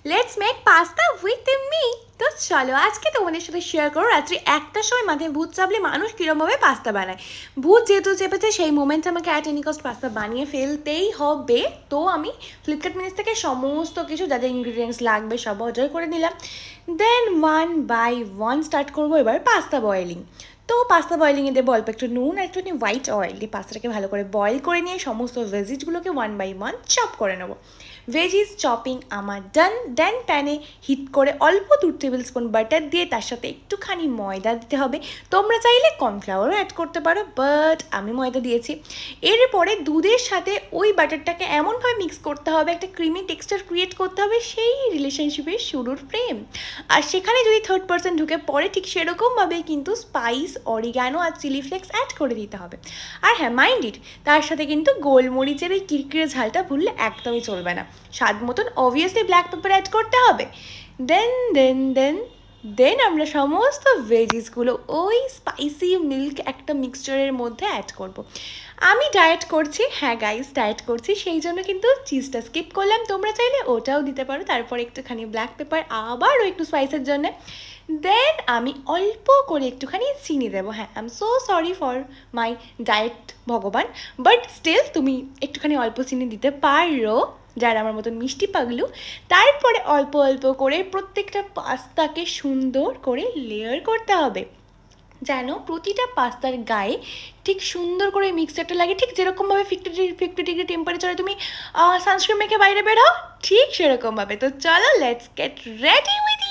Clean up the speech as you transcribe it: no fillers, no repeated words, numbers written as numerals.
Let's make pasta with me. তো চলো আজকে তোমাদের সাথে শেয়ার করো রাত্রি 1টার সময় মাথায় ভূত চাপলে মানুষ কীরকমভাবে পাস্তা বানায়। ভূত যেহেতু চেপেছে সেই মোমেন্টে আমাকে অ্যাট এনি কস্ট পাস্তা বানিয়ে ফেলতেই হবে। তো আমি ফ্লিপকার্ট মিনিস থেকে সমস্ত কিছু যা যা ইনগ্রিডিয়েন্টস লাগবে সব অর্ডার করে নিলাম। দেন ওয়ান বাই ওয়ান স্টার্ট করবো এবার পাস্তা বয়েলিং। তো পাস্তা বয়েলিংয়ে দেবো অল্প একটু নুন আর একটু হোয়াইট অয়েল দিয়ে পাস্তাটাকে ভালো করে বয়েল করে নিয়ে সমস্ত ভেজিসগুলোকে ওয়ান বাই ওয়ান চপ করে নেবো। ভেজিস চপিং আমার ডান। দেন প্যানে হিট করে অল্প 2 টেবিল স্পুন বাটার দিয়ে তার সাথে একটুখানি ময়দা দিতে হবে। তোমরা চাইলে কর্নফ্লাওয়ারও অ্যাড করতে পারো, বাট আমি ময়দা দিয়েছি। এরপরে দুধের সাথে ওই বাটারটাকে এমনভাবে মিক্স করতে হবে, একটা ক্রিমি টেক্সচার ক্রিয়েট করতে হবে, সেই রিলেশনশিপের শুরুর প্রেম। আর সেখানে যদি থার্ড পার্সন ঢুকে পড়ে ঠিক সেরকমভাবে কিন্তু স্পাইস, অরিগ্যানো আর চিলি ফ্লেক্স অ্যাড করে দিতে হবে। আর হ্যাঁ, মাইন্ড ইট, তার সাথে কিন্তু গোলমরিচের ওই কিরকিরে ঝালটা ভুললে একদমই চলবে না। স্বাদ মতন অবভিয়াসলি ব্ল্যাক পেপার অ্যাড করতে হবে। দেন দেন দেন দেন আমরা সমস্ত ভেজিসগুলো ওই স্পাইসি মিল্ক একটা মিক্সচারের মধ্যে অ্যাড করব। আমি ডায়েট করছি, হ্যাঁ গাইস ডায়েট করছি, সেই জন্য কিন্তু চিজটা স্কিপ করলাম। তোমরা চাইলে ওটাও দিতে পারো, তারপর একটুখানি ব্ল্যাক পেপার, আবারও একটু স্পাইসের জন্যে। দেন আমি অল্প করে একটুখানি চিনি দেবো। হ্যাঁ, I am so sorry for my diet ভগবান, বাট স্টিল তুমি একটুখানি অল্প চিনি দিতে পারো যারা আমার মতন মিষ্টি পাগলু। তারপরে অল্প অল্প করে প্রত্যেকটা পাস্তাকে সুন্দর করে লেয়ার করতে হবে, যেন প্রতিটা পাস্তার গায়ে ঠিক সুন্দর করে মিক্সচারটা লাগে। ঠিক যেরকমভাবে 50 ডিগ্রি টেম্পারেচারে তুমি সানস্ক্রিন মেখে বাইরে বের হও, ঠিক সেরকমভাবে। তো চলো লেটস গেট রেডি উইথ